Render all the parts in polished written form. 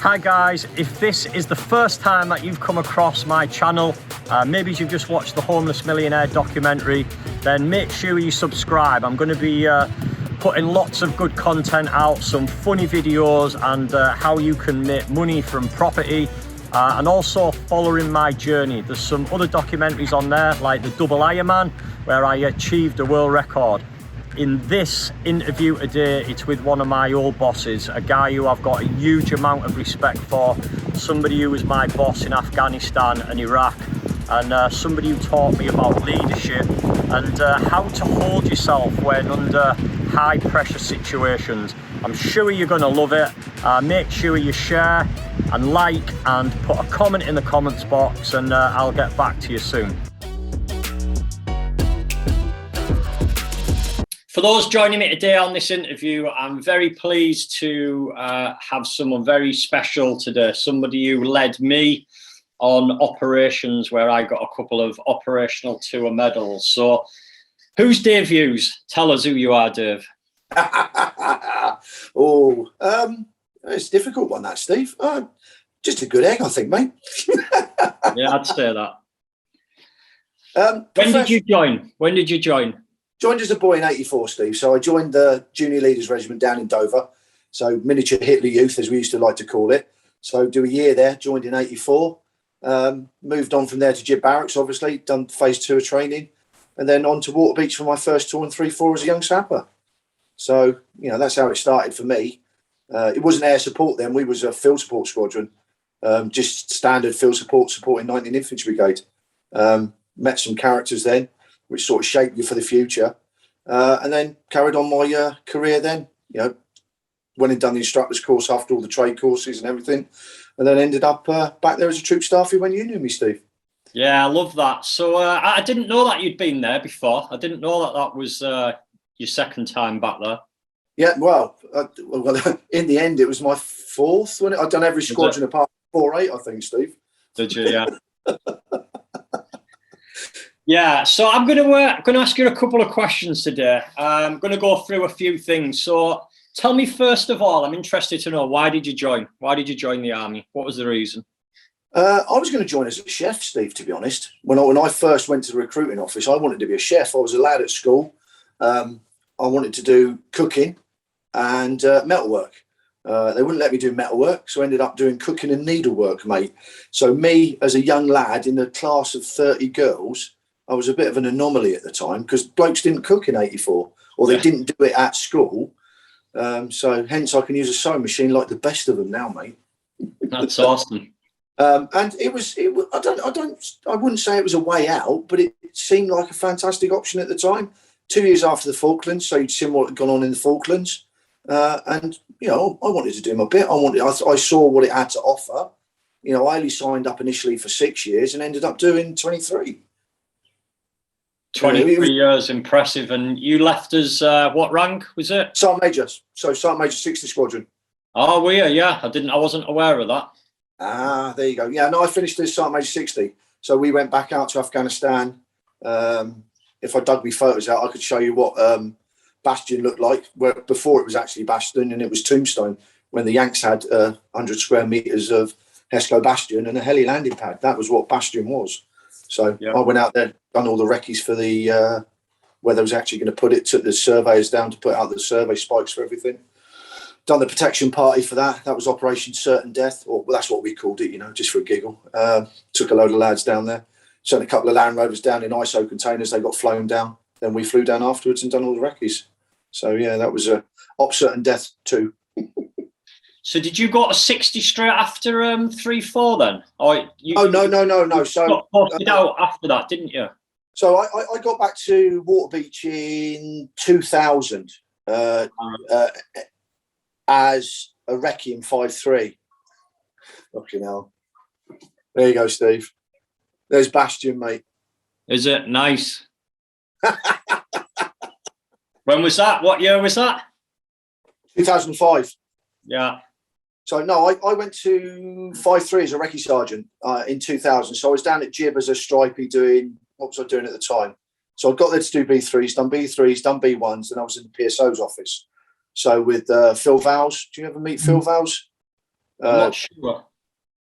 Hi guys, if this is the first time that you've come across my channel, maybe you've just watched the Homeless Millionaire documentary, then make sure you subscribe. I'm going to be putting lots of good content out, some funny videos and how you can make money from property, and also following my journey. There's some other documentaries on there like the Double Ironman where I achieved a world record. In this interview today, it's with one of my old bosses, a guy who I've got a huge amount of respect for, somebody who was my boss in Afghanistan and Iraq, and somebody who taught me about leadership and how to hold yourself when under high pressure situations. I'm sure you're going to love it. Make sure you share and like and put a comment in the comments box, and I'll get back to you soon. For those joining me today on this interview, I'm very pleased to have someone very special today, somebody who led me on operations where I got a couple of operational tour medals. So who's Dave Hughes? Tell us who you are, Dave. It's a difficult one, that, Steve. Just a good egg, I think, mate. Yeah, I'd say that. When did you join? When did you join? Joined as a boy in '84, Steve. So I joined the Junior Leaders Regiment down in Dover. So miniature Hitler Youth, as we used to like to call it. So do a year there, joined in '84. Moved on from there to Jib Barracks, obviously. Done phase 2 of training. And then on to Water Beach for my first tour in 3-4 as a young sapper. So, you know, that's how it started for me. It wasn't air support then. We was a field support squadron. Just standard field support, supporting 19th Infantry Brigade. Met some characters then, which sort of shaped you for the future. And then carried on my career then, you know, went and done the instructor's course after all the trade courses and everything. And then ended up back there as a troop staffer when you knew me, Steve. Yeah, I love that. So I didn't know that you'd been there before. I didn't know that that was your second time back there. Yeah, well, in the end, it was my fourth. I'd done every squadron apart from 4-8, I think, Steve. Did you, yeah? Yeah, so I'm going to ask you a couple of questions today. I'm going to go through a few things. So tell me, first of all, I'm interested to know, why did you join? Why did you join the army? What was the reason? I was going to join as a chef, Steve, to be honest. When I first went to the recruiting office, I wanted to be a chef. I was a lad at school. I wanted to do cooking and metalwork. They wouldn't let me do metalwork, so I ended up doing cooking and needlework, mate. So me, as a young lad in a class of 30 girls, I was a bit of an anomaly at the time because blokes didn't cook in '84, or they didn't do it at school. So hence I can use a sewing machine like the best of them now, mate. That's awesome. And it was I wouldn't say it was a way out, but it seemed like a fantastic option at the time. 2 years after the Falklands, so you'd seen what had gone on in the Falklands. And, you know, I wanted to do my bit. I saw what it had to offer. You know, I only signed up initially for 6 years and ended up doing 23. 23 years, impressive. And you left as what rank was it? Sergeant Major. So Sergeant Major 60 Squadron. Oh, were you? Yeah, I wasn't aware of that. Ah, there you go. Yeah, no, I finished as Sergeant Major 60. So we went back out to Afghanistan. If I dug me photos out, I could show you what Bastion looked like before it was actually Bastion and it was Tombstone, when the Yanks had 100 square metres of Hesco Bastion and a heli landing pad. That was what Bastion was. So I went out there, done all the recce's for the where they was actually going to put it, took the surveyors down to put out the survey spikes for everything. Done the protection party for that. That was Operation Certain Death, or well, that's what we called it, you know, just for a giggle. Took a load of lads down there. Sent a couple of Land Rovers down in ISO containers. They got flown down. Then we flew down afterwards and done all the recce's. So, yeah, that was Op Certain Death too. So did you go to 60 straight after 3-4 then? Or No. So you got posted out after that, didn't you? So I got back to Water Beach in 2000 as a recce in 5-3. Fucking hell. There you go, Steve. There's Bastion, mate. Is it? Nice. When was that? What year was that? 2005. Yeah. So, no, I went to 5-3 as a recce sergeant in 2000. So I was down at Jib as a stripey doing, what was I doing at the time? So I got there to do B3s, done B3s, done B1s, and I was in the PSO's office. So with Phil Vowles, do you ever meet Phil Vowles? I'm not sure.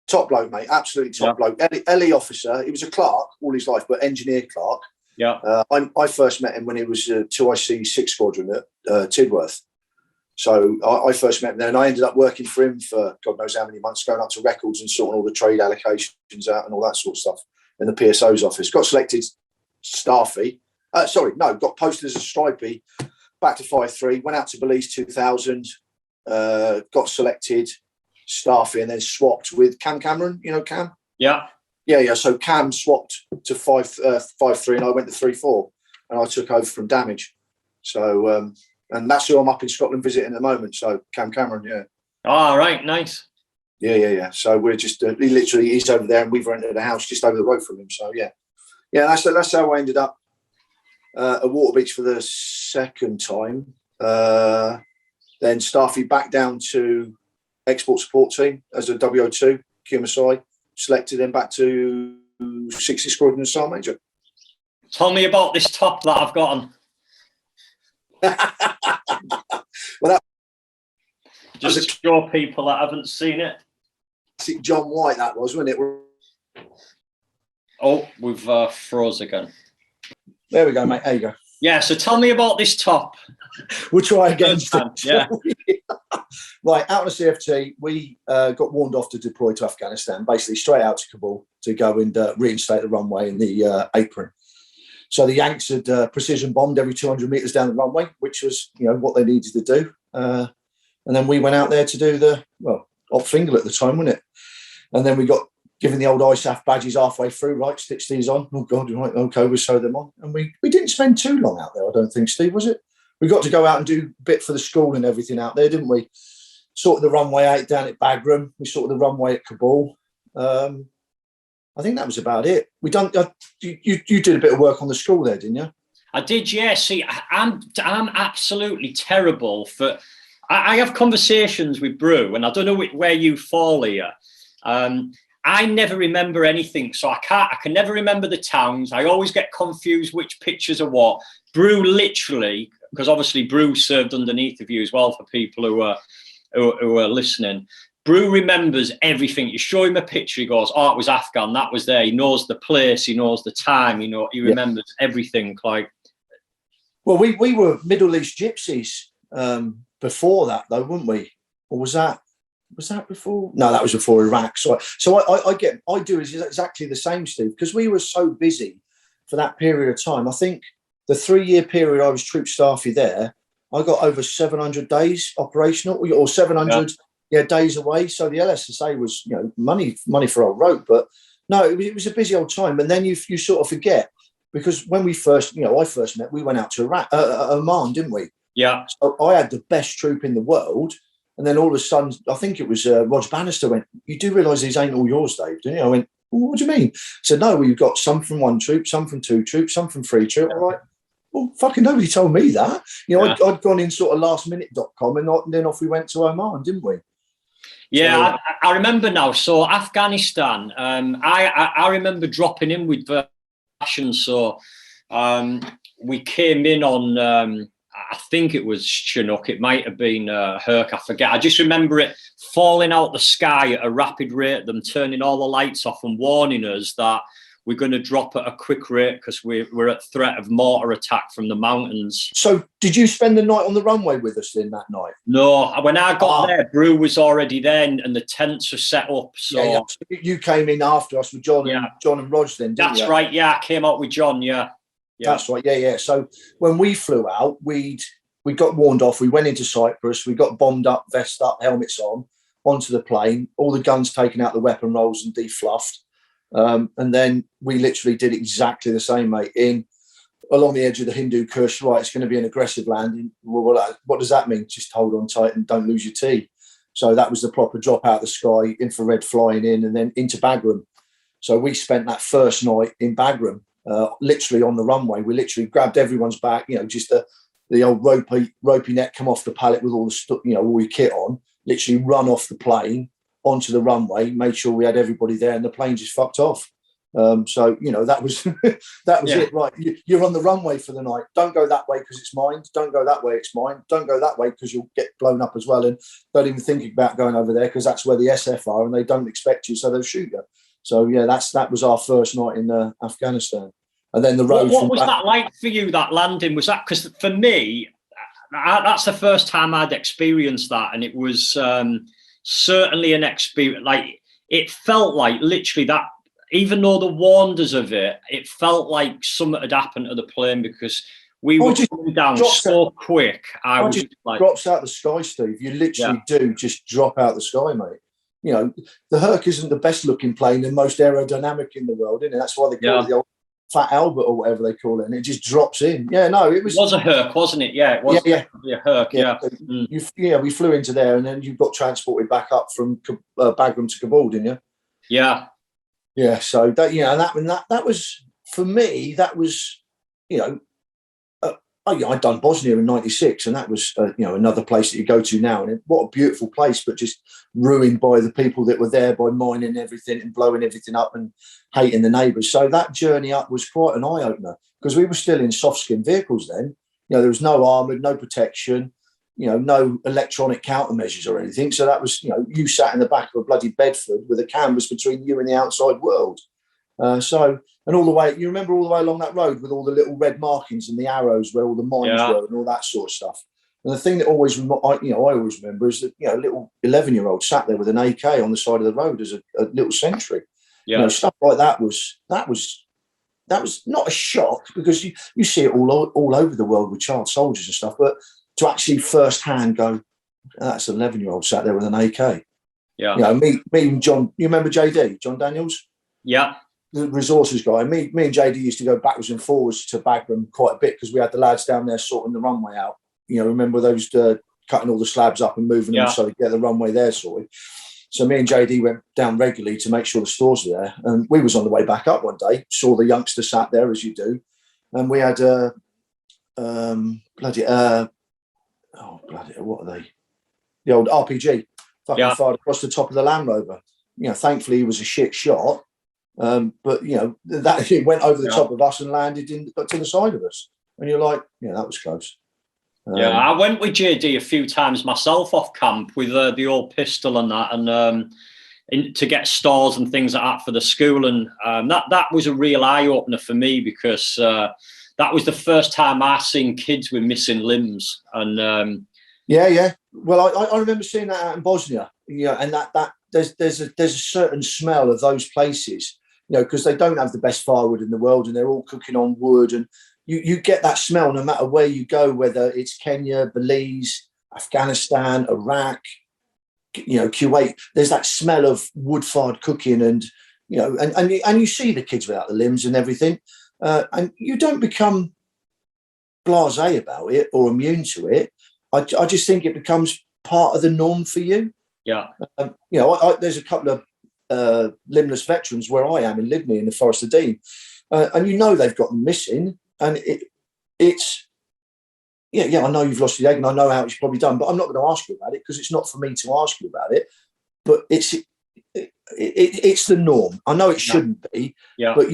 Top bloke, mate. Absolutely top bloke. LE officer. He was a clerk all his life, but engineer clerk. Yeah. I first met him when he was 2IC 6 Squadron at Tidworth. So I first met him there, and I ended up working for him for God knows how many months, going up to records and sorting all the trade allocations out and all that sort of stuff in the PSO's office. Got selected staffy. Got posted as a stripey, back to 5-3, went out to Belize 2000, got selected staffy, and then swapped with Cam Cameron. You know Cam? Yeah. Yeah. So Cam swapped to 5-3, and I went to 3-4, and I took over from Damage. So, and that's who I'm up in Scotland visiting at the moment. So Cam Cameron, yeah. All right, nice. Yeah. So we're just he's over there, and we've rented a house just over the road from him. So yeah. That's how I ended up at Waterbeach for the second time. Then Staffy back down to export support team as a WO2 QMSI, selected then back to 60 Squadron and Sergeant Major. Tell me about this top that I've got on. Well, just to show people that haven't seen it. John White, that was, wasn't it? Oh, we've froze again. There we go, mate. There you go. Yeah, so tell me about this top. We'll try again. Yeah. Right, out on the CFT, we got warned off to deploy to Afghanistan, basically straight out to Kabul to go and reinstate the runway in the apron. So the Yanks had precision bombed every 200 metres down the runway, which was, what they needed to do. And then we went out there to do Op Fingal at the time, wasn't it? And then we got given the old ISAF badges halfway through, right, stitch these on. Oh, God, right, okay, we'll sew them on. And we didn't spend too long out there, I don't think, Steve, was it? We got to go out and do a bit for the school and everything out there, didn't we? Sorted the runway out down at Bagram. We sorted the runway at Kabul. I think that was about it. We done. You did a bit of work on the school there, didn't you? I did, yeah. See, I'm absolutely terrible for. I have conversations with Brew, and I don't know where you fall here. I never remember anything, so I can never remember the towns. I always get confused which pictures are what. Brew literally, because obviously Brew served underneath of you as well for people who are listening. Brew remembers everything. You show him a picture, he goes, "Oh, it was Afghan. That was there." He knows the place. He knows the time. He remembers everything. Like, well, we were Middle East gypsies before that, though, weren't we? Or was that before? No, that was before Iraq. So I do exactly the same, Steve, because we were so busy for that period of time. I think the 3-year period I was troop staffy there, I got over 700 days operational, or 700. Yeah, days away. So the LSSA was, money for old rope. But no, it was a busy old time. And then you sort of forget, because when we first, I first met, we went out to Iraq, Oman, didn't we? Yeah. So I had the best troop in the world. And then all of a sudden, I think it was Roger Bannister went, "You do realise these ain't all yours, Dave, don't you?" I went, "Well, what do you mean?" He said, "No, we've got some from 1 troop, some from 2 troops, some from 3 troop." I'm like, well, fucking nobody told me that. I'd gone in sort of lastminute.com and then off we went to Oman, didn't we? Yeah, so, I remember now. So Afghanistan, I remember dropping in with Fashion. So we came in on, I think it was Chinook. It might have been Herc. I forget. I just remember it falling out the sky at a rapid rate, them turning all the lights off and warning us that we're going to drop at a quick rate because we're at threat of mortar attack from the mountains. So did you spend the night on the runway with us then that night? No, when I got there, Brew was already there and the tents were set up. So yeah. You came in after us with John and Rog then, didn't you? That's right, yeah. I came out with John, yeah. That's right, yeah. So when we flew out, we got warned off. We went into Cyprus. We got bombed up, vest up, helmets on, onto the plane. All the guns taken out the weapon rolls and defluffed. And then we literally did exactly the same, mate. Along the edge of the Hindu Kush, right, it's going to be an aggressive landing. Well, what does that mean? Just hold on tight and don't lose your tea. So that was the proper drop out of the sky, infrared flying in, and then into Bagram. So we spent that first night in Bagram, literally on the runway. We literally grabbed everyone's back, just the old ropey net come off the pallet with all the all your kit on, literally run off the plane onto the runway, made sure we had everybody there, and the plane just fucked off. So that was that was it. Right, you're on the runway for the night. Don't go that way because it's mine. Don't go that way, it's mine. Don't go that way because you'll get blown up as well. And don't even think about going over there because that's where the SF are, and they don't expect you, so they'll shoot you. So yeah, that was our first night in Afghanistan, and then the road. What was that like for you? That landing, was that, because for me, that's the first time I'd experienced that, and it was certainly an experience. Like, it felt like literally that. Even though they warned us of it, it felt like something had happened to the plane because we were coming down so quick. I was just like, drops out the sky, Steve. You literally do just drop out the sky, mate. The Herc isn't the best looking plane and most aerodynamic in the world, isn't it? That's why they call it the old Fat Albert or whatever they call it, and it just drops in. Yeah, no, it was a Herc, wasn't it? Yeah, it was a Herc. Yeah, so we flew into there, and then you got transported back up from Bagram to Kabul, didn't you? Yeah. Yeah, so that was, for me, that was, I'd done Bosnia in '96, and that was another place that you go to now, and what a beautiful place, but just ruined by the people that were there, by mining everything and blowing everything up and hating the neighbours. So that journey up was quite an eye opener because we were still in soft skin vehicles then. There was no armoured, no protection, no electronic countermeasures or anything. So that was, you sat in the back of a bloody Bedford with a canvas between you and the outside world. And all the way, you remember all the way along that road with all the little red markings and the arrows where all the mines were and all that sort of stuff. And the thing that I always remember is that, a little 11-year-old sat there with an AK on the side of the road as a little sentry. Yeah. Stuff like that was not a shock because you see it all over the world with child soldiers and stuff, but to actually firsthand go, that's an 11-year-old sat there with an AK. Yeah. Me and John, you remember JD, John Daniels? Yeah. The resources guy. Me and JD used to go backwards and forwards to Bagram quite a bit because we had the lads down there sorting the runway out. Remember those cutting all the slabs up and moving them so they get the runway there sorted. So me and JD went down regularly to make sure the stores were there. And we was on the way back up one day, saw the youngster sat there as you do. And we had what are they? The old RPG fired across the top of the Land Rover. Thankfully he was a shit shot, but that it went over the top of us and landed to the side of us. And you're like, that was close. I went with JD a few times myself off camp with the old pistol and that, and to get stores and things like that for the school, and that was a real eye opener for me because that was the first time I seen kids with missing limbs. And well, I remember seeing that out in Bosnia. And that there's a certain smell of those places, because they don't have the best firewood in the world, and they're all cooking on wood, and you get that smell no matter where you go, whether it's Kenya, Belize, Afghanistan, Iraq, Kuwait. There's that smell of wood-fired cooking, and and you see the kids without the limbs and everything. And you don't become blasé about it or immune to it. I just think it becomes part of the norm for you. Yeah. There's a couple of limbless veterans where I am in Libney in the Forest of Dean, and they've got them missing, and it's I know you've lost your leg and I know how it's probably done, but I'm not going to ask you about it because it's not for me to ask you about it. But it's the norm. I know it shouldn't be, but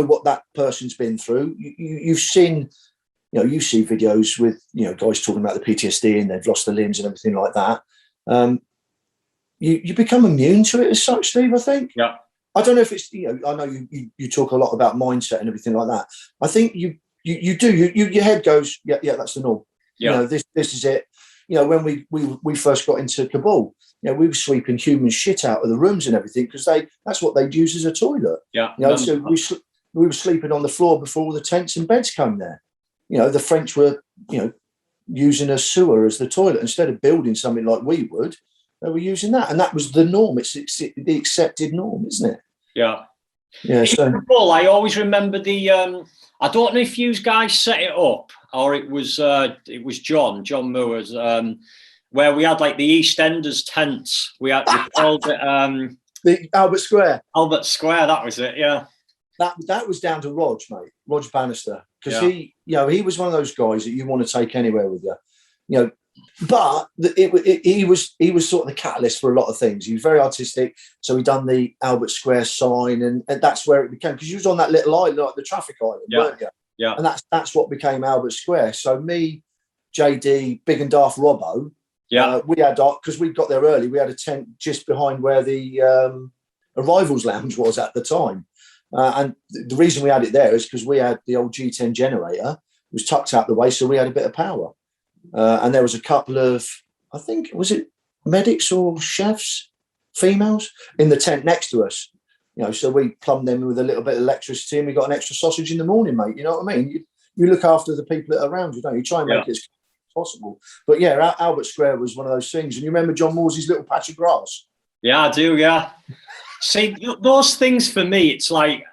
what that person's been through. You've seen, you see videos with guys talking about the PTSD and they've lost their limbs and everything like that. You become immune to it as such, Steve. I think. Yeah. I don't know if it's I know you talk a lot about mindset and everything like that. I think you do. Your head goes, that's the norm. Yeah. This is it. When we first got into Kabul, we were sweeping human shit out of the rooms and everything because that's what they'd use as a toilet. Yeah. So we were sleeping on the floor before all the tents and beds came there. The French were using a sewer as the toilet instead of building something like we would. They were using that, and that was the norm. It's the accepted norm, isn't it? Yeah. Yeah. So I always remember the. I don't know if you guys set it up or it was John Moore's, where we had like the EastEnders tents. We called it the Albert Square. Albert Square, that was it. Yeah. That was down to Rog, mate. Rog Bannister, because he was one of those guys that you want to take anywhere with you. But he was sort of the catalyst for a lot of things. He was very artistic, so he done the Albert Square sign, and that's where it became, because you was on that little island, like the traffic island, weren't you? Yeah. And that's what became Albert Square. So me, JD, Big and Daft Robbo, we had, because we got there early, we had a tent just behind where the Arrivals Lounge was at the time. And the reason we had it there is because we had the old G10 generator, it was tucked out the way, so we had a bit of power. And there was a couple of, I think, was it medics or chefs, females, in the tent next to us. So we plumbed them with a little bit of electricity, and we got an extra sausage in the morning, mate. You know what I mean? You look after the people that are around you, don't you? Try and make it as possible. But yeah, Albert Square was one of those things. And you remember John Morsey's little patch of grass? Yeah, I do, yeah. See, those things for me, it's like,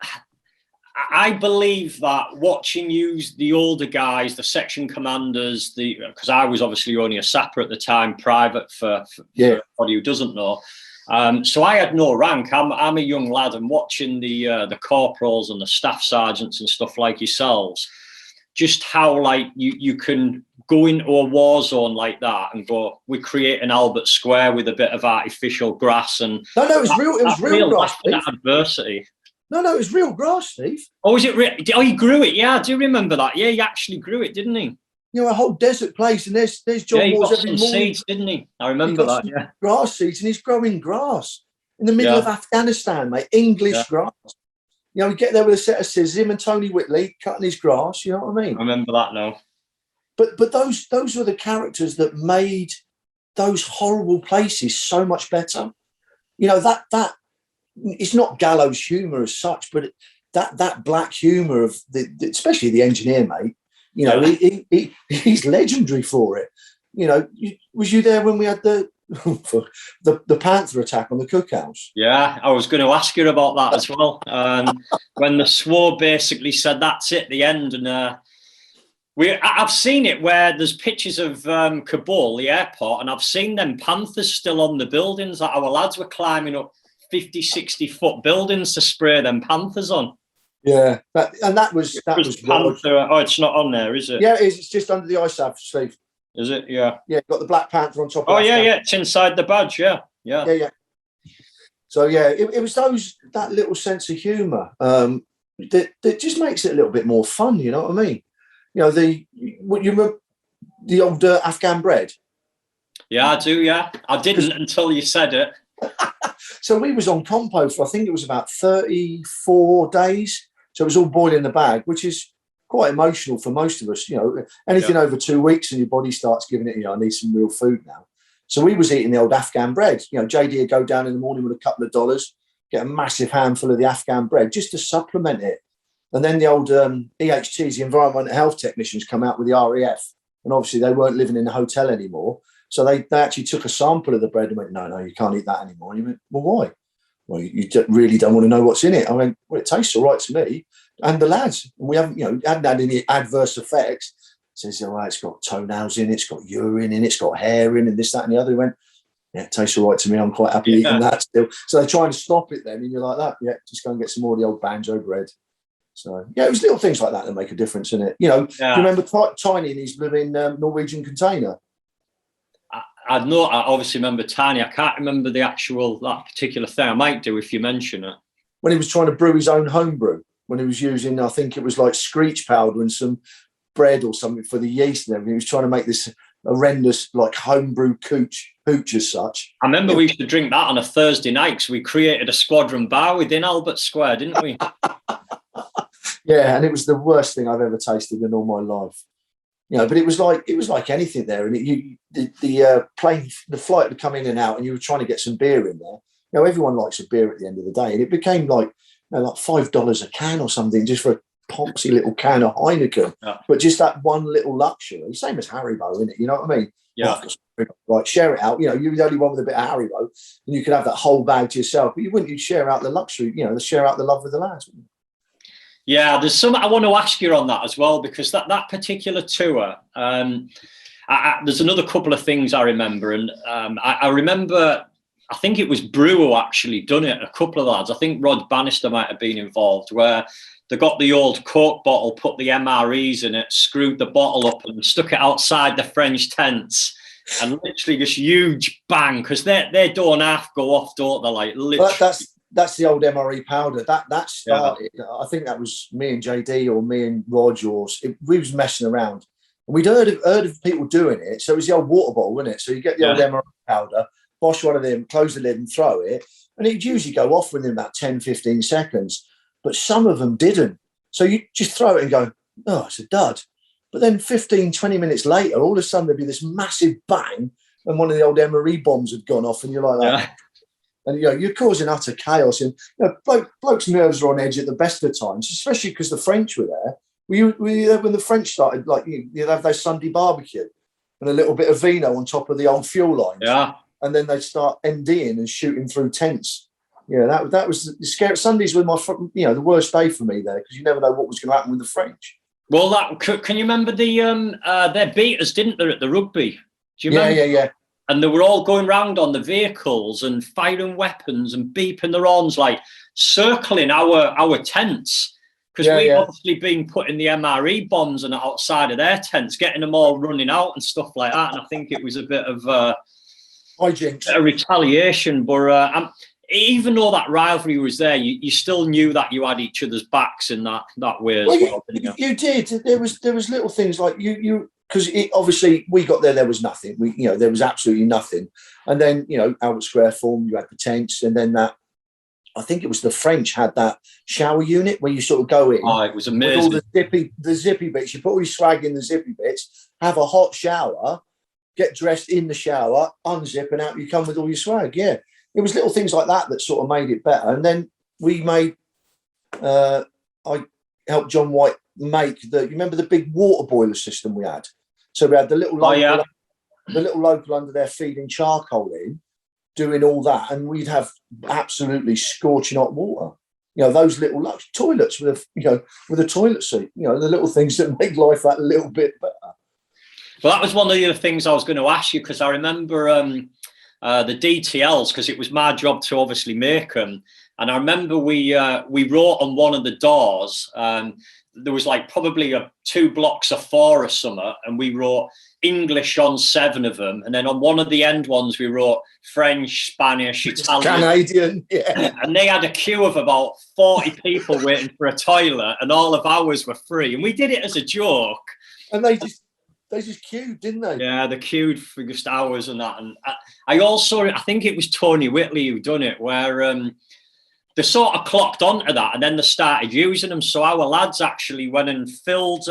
I believe that watching the older guys, the section commanders, because I was obviously only a sapper at the time, private for anybody who doesn't know. So I had no rank. I'm a young lad, and watching the corporals and the staff sergeants and stuff like yourselves, just how like you can go into a war zone like that and go, we create an Albert Square with a bit of artificial grass and no, it was real. It was real grass. Adversity. No, it was real grass, Steve. Oh, is it real? Oh, he grew it. Yeah, I do remember that. Yeah, he actually grew it, didn't he? A whole desert place, and there's John Moores every morning. Seeds, didn't he? I remember that. Yeah, grass seeds, and he's growing grass in the middle of Afghanistan, mate. English grass. We get there with a set of scissors, him and Tony Whitley cutting his grass. You know what I mean? I remember that now. But those were the characters that made those horrible places so much better. That it's not gallows humour as such, but that black humour of especially the engineer, mate. He's legendary for it. Was you there when we had the panther attack on the cookhouse? Yeah, I was going to ask you about that as well. When the SWO basically said that's it, the end, and I've seen it where there's pictures of Kabul, the airport, and I've seen them panthers still on the buildings. That our lads were climbing up 50, 60-foot buildings to spray them panthers on. Yeah, that was panther. Oh, it's not on there, is it? Yeah, it is. It's just under the ISAF, Steve. Is it? Yeah. Yeah, got the Black Panther on top. Oh, yeah. It's inside the badge. Yeah. So yeah, it was that little sense of humour that just makes it a little bit more fun. You know what I mean? You remember the old Afghan bread? Yeah, I do. Yeah, I didn't until you said it. So we was on compo for, I think it was about 34 days. So it was all boiled in the bag, which is quite emotional for most of us. Anything over 2 weeks and your body starts giving it, I need some real food now. So we was eating the old Afghan bread. JD would go down in the morning with a couple of dollars, get a massive handful of the Afghan bread just to supplement it. And then the old EHTs, the environmental health technicians, come out with the RAF. And obviously they weren't living in the hotel anymore. So they actually took a sample of the bread and went, no, you can't eat that anymore. And you went, well, why? Well, you really don't want to know what's in it. I went, well, it tastes all right to me. And the lads, we haven't, hadn't had any adverse effects. Says, it's got toenails in it, it's got urine in it, it's got hair in, and this, that, and the other. He went, yeah, it tastes all right to me. I'm quite happy eating that still. So they're trying to stop it then. And you're like that. Yeah, just go and get some more of the old banjo bread. So, yeah, it was little things like that make a difference in it. Do you remember Tiny in his living Norwegian container? I obviously remember Tiny. I can't remember that particular thing. I might do if you mention it. When he was trying to brew his own homebrew, when he was using, I think it was like screech powder and some bread or something for the yeast and everything. He was trying to make this horrendous like homebrew hooch as such. I remember we used to drink that on a Thursday night because we created a squadron bar within Albert Square, didn't we? Yeah, and it was the worst thing I've ever tasted in all my life. But it was like anything there, and the plane, the flight would come in and out, and you were trying to get some beer in there. Everyone likes a beer at the end of the day, and it became like $5 a can or something just for a popsy little can of Heineken. Yeah. But just that one little luxury, same as Haribo, isn't it? You know what I mean? Yeah. Like share it out. You're the only one with a bit of Haribo, and you could have that whole bag to yourself. But you wouldn't. You'd share out the luxury. Share out the love with the lads. Wouldn't you? Yeah, there's something I want to ask you on that as well, because that particular tour, there's another couple of things I remember. And I remember, I think it was Brew who actually done it, a couple of lads. I think Rod Bannister might have been involved, where they got the old cork bottle, put the MREs in it, screwed the bottle up and stuck it outside the French tents. And literally this huge bang, because they don't half go off, don't they? Like literally. But that's the old MRE powder. That started. Yeah. I think that was me and JD or me and Rog, we was messing around, and we'd heard of people doing it. So it was the old water bottle, wasn't it? So you get the old MRE powder, wash one of them, close the lid, and throw it, and it'd usually go off within about 10, 15 seconds. But some of them didn't. So you just throw it and go, oh, it's a dud. But then 15, 20 minutes later, all of a sudden there'd be this massive bang, and one of the old MRE bombs had gone off, and you're like that. Yeah. And you're causing utter chaos. And blokes' nerves are on edge at the best of times, especially because the French were there. When the French started, like you'd have their Sunday barbecue and a little bit of vino on top of the old fuel lines. Yeah. And then they'd start MDing and shooting through tents. Yeah, that was the scary. Sundays were the worst day for me there, because you never know what was going to happen with the French. Well, can you remember their beaters, didn't they, at the rugby? Do you remember? Yeah. And they were all going round on the vehicles and firing weapons and beeping their horns, like circling our tents, because we've obviously been putting the MRE bombs and outside of their tents, getting them all running out and stuff like that. And I think it was a bit of hijinks, a retaliation. But even though that rivalry was there, you still knew that you had each other's backs in that way as well. Didn't you? You did. There was little things like you. Because obviously we got there was nothing. There was absolutely nothing. And then, Albert Square formed, you had the tents, and then I think it was the French had that shower unit where you sort of go in. Oh, it was amazing. With all the zippy bits. You put all your swag in the zippy bits, have a hot shower, get dressed in the shower, unzip, and out you come with all your swag. Yeah. It was little things like that sort of made it better. And then we made, I helped John White make you remember the big water boiler system we had? So we had the little local under there feeding charcoal in, doing all that, and we'd have absolutely scorching hot water. Those little toilets with a toilet seat. The little things that make life that little bit better. Well, that was one of the other things I was going to ask you, because I remember the DTLs, because it was my job to obviously make them, and I remember we wrote on one of the doors. There was like probably 2 blocks of 4 or something, and we wrote English on 7 of them, and then on one of the end ones we wrote French, Spanish, Italian, Canadian, yeah. And they had a queue of about 40 people waiting for a toilet, and all of ours were free, and we did it as a joke. And they just queued, didn't they? Yeah, they queued for just hours and that. And I think it was Tony Whitley who done it, where they sort of clocked onto that, and then they started using them. So our lads actually went and filled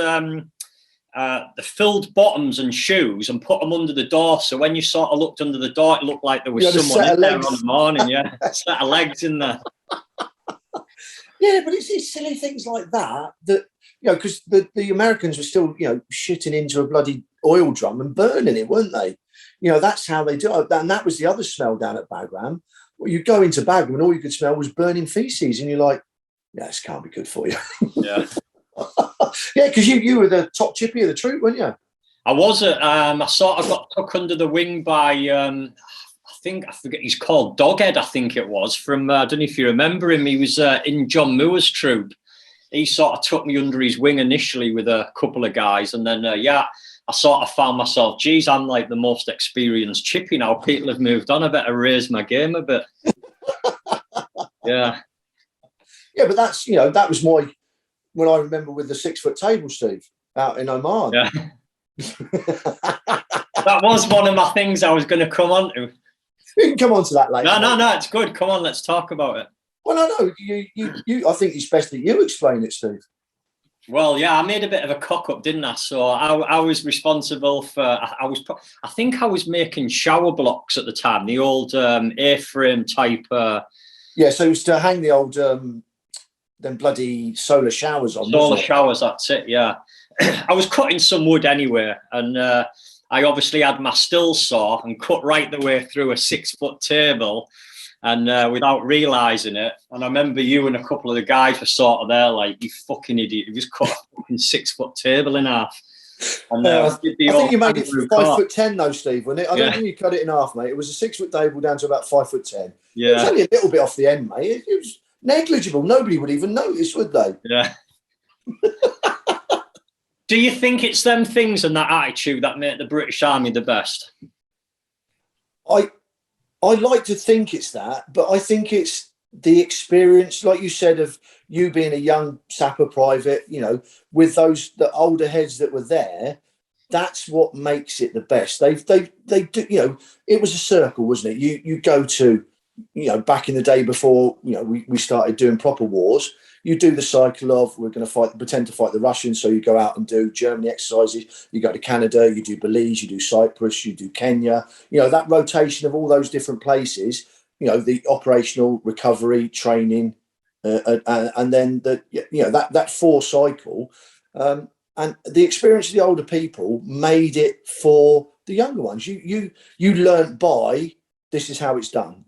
bottoms and shoes and put them under the door. So when you sort of looked under the door, it looked like there was someone in there on the morning. Yeah, a set of legs in there. Yeah, but it's silly things like that because the Americans were still shitting into a bloody oil drum and burning it, weren't they? That's how they do it. And that was the other smell down at Bagram. Well, you go into Bagram and all you could smell was burning feces, and you're like, yeah, this can't be good for you. Yeah. Yeah, because you were the top chippy of the troop, weren't you? I wasn't. I sort of got took under the wing by, I forget, he's called Doghead, I think it was, from, I don't know if you remember him, he was in John Moore's troop. He sort of took me under his wing initially with a couple of guys, and then, I sort of found myself, geez, I'm like the most experienced chippy now. People have moved on. I better raise my game a bit. Yeah. Yeah, but that's, that was when I remember with the 6-foot table, Steve, out in Oman. Yeah. That was one of my things I was going to come on to. You can come on to that later. No, it's good. Come on, let's talk about it. Well, no, you. I think it's best that you explain it, Steve. Well, yeah, I made a bit of a cock up, didn't I? So I was responsible for. I think I was making shower blocks at the time, the old A-frame type. Yeah, so it was to hang the old them bloody solar showers on. Solar showers, that's it. Yeah, I was cutting some wood anyway, and I obviously had my still saw and cut right the way through a 6-foot table. And without realising it, and I remember you and a couple of the guys were sort of there like, you fucking idiot, you just cut a fucking 6-foot table in half. And, I think you made it 5'10" though, Steve, wasn't it? I don't think you cut it in half, mate. It was a 6-foot table down to about 5'10". Yeah. It was only a little bit off the end, mate. It was negligible. Nobody would even notice, would they? Yeah. Do you think it's them things and that attitude that make the British Army the best? I like to think it's that, but I think it's the experience, like you said, of you being a young sapper private, with the older heads that were there. That's what makes it the best. They do, it was a circle, wasn't it? You go to, back in the day before, we started doing proper wars. You do the cycle of, we're going to pretend to fight the Russians. So you go out and do Germany exercises. You go to Canada, you do Belize, you do Cyprus, you do Kenya. That rotation of all those different places. The operational recovery training, and then that 4 cycle, and the experience of the older people made it for the younger ones. You learnt by, this is how it's done.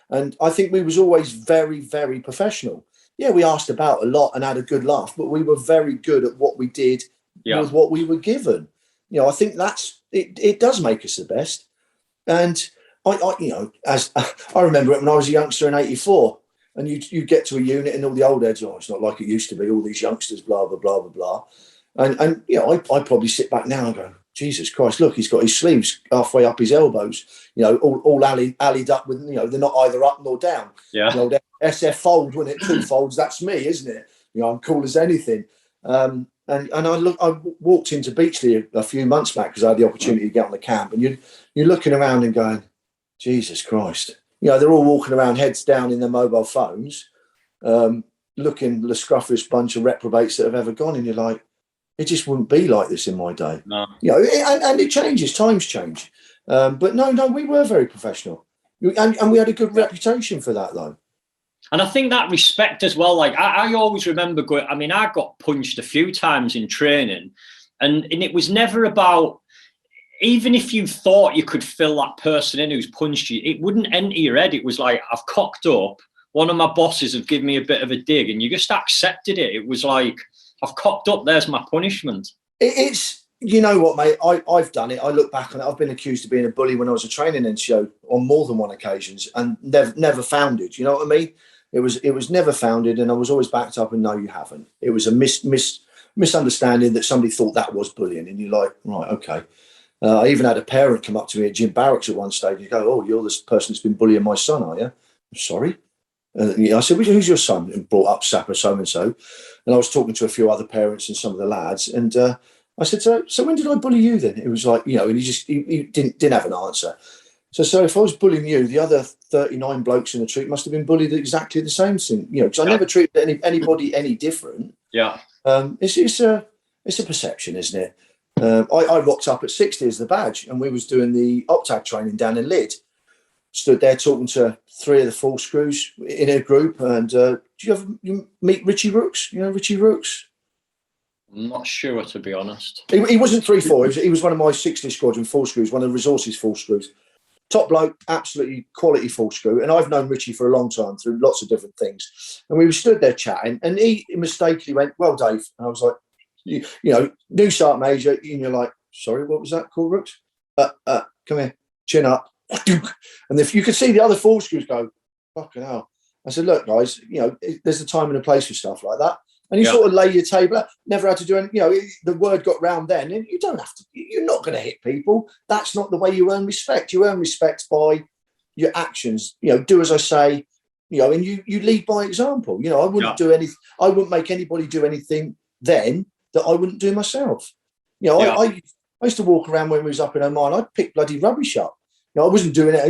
And I think we was always very, very professional. Yeah, we asked about a lot and had a good laugh, but we were very good at what we did with what we were given. I think that's it. It does make us the best. And as I remember it when I was a youngster in '84, and you get to a unit and all the old heads, it's not like it used to be. All these youngsters, blah blah blah blah blah. And I probably sit back now and go, Jesus Christ, look, he's got his sleeves halfway up his elbows, all allied up with, they're not either up nor down. Yeah. SF fold, when it 2 folds, that's me, isn't it? I'm cool as anything. And I walked into Beachley a few months back because I had the opportunity to get on the camp, and you're looking around and going, Jesus Christ. They're all walking around heads down in their mobile phones, looking the scruffiest bunch of reprobates that have ever gone, and you're like, it just wouldn't be like this in my day. No. And it changes, times change. But no, we were very professional. And we had a good reputation for that, though. And I think that respect as well, like I always remember I got punched a few times in training, and it was never about, even if you thought you could fill that person in who's punched you, it wouldn't enter your head. It was like, I've cocked up, one of my bosses have given me a bit of a dig, and you just accepted it. It was like, I've cocked up, there's my punishment. It's, you know what, mate, I've done it. I look back on it. I've been accused of being a bully when I was a training NCO on more than one occasions, and never founded. You know what I mean? It was never founded, and I was always backed up, and no, you haven't. It was a misunderstanding that somebody thought that was bullying, and you're like, right, okay. I even had a parent come up to me at gym barracks at one stage and go, "Oh, you're this person that's been bullying my son, are you?" I'm sorry. I said, "Who's your son?" And brought up Sapper so-and-so. And I was talking to a few other parents and some of the lads. And I said, so when did I bully you then? It was like, and he didn't have an answer. So if I was bullying you, the other 39 blokes in the troop must have been bullied exactly the same thing, because I never treated anybody any different. Yeah. It's a perception, isn't it? I rocked up at 60 as the badge, and we was doing the OPTAG training down in Lyd. Stood there talking to 3 of the full screws in a group, and you meet Richie Rooks? You know Richie Rooks? I'm not sure, to be honest. He wasn't 3-4. He was one of my 60 squadron full screws, one of the resources full screws. Top bloke, absolutely quality full screw. And I've known Richie for a long time through lots of different things. And we were stood there chatting, and he mistakenly went, "Well, Dave." And I was like, new sergeant major, and you're like, "Sorry, what was that called, Rooks?" Come here, chin up. And if you could see the other full screws go, fucking hell. I said, "Look, guys, there's a time and a place for stuff like that." And you sort of lay your table out. Never had to do anything. The word got round then, and you don't have to. You're not going to hit people. That's not the way you earn respect. You earn respect by your actions. Do as I say. And you lead by example. I wouldn't do anything. I wouldn't make anybody do anything then that I wouldn't do myself. I used to walk around when we was up in Oman. I'd pick bloody rubbish up. I wasn't doing it.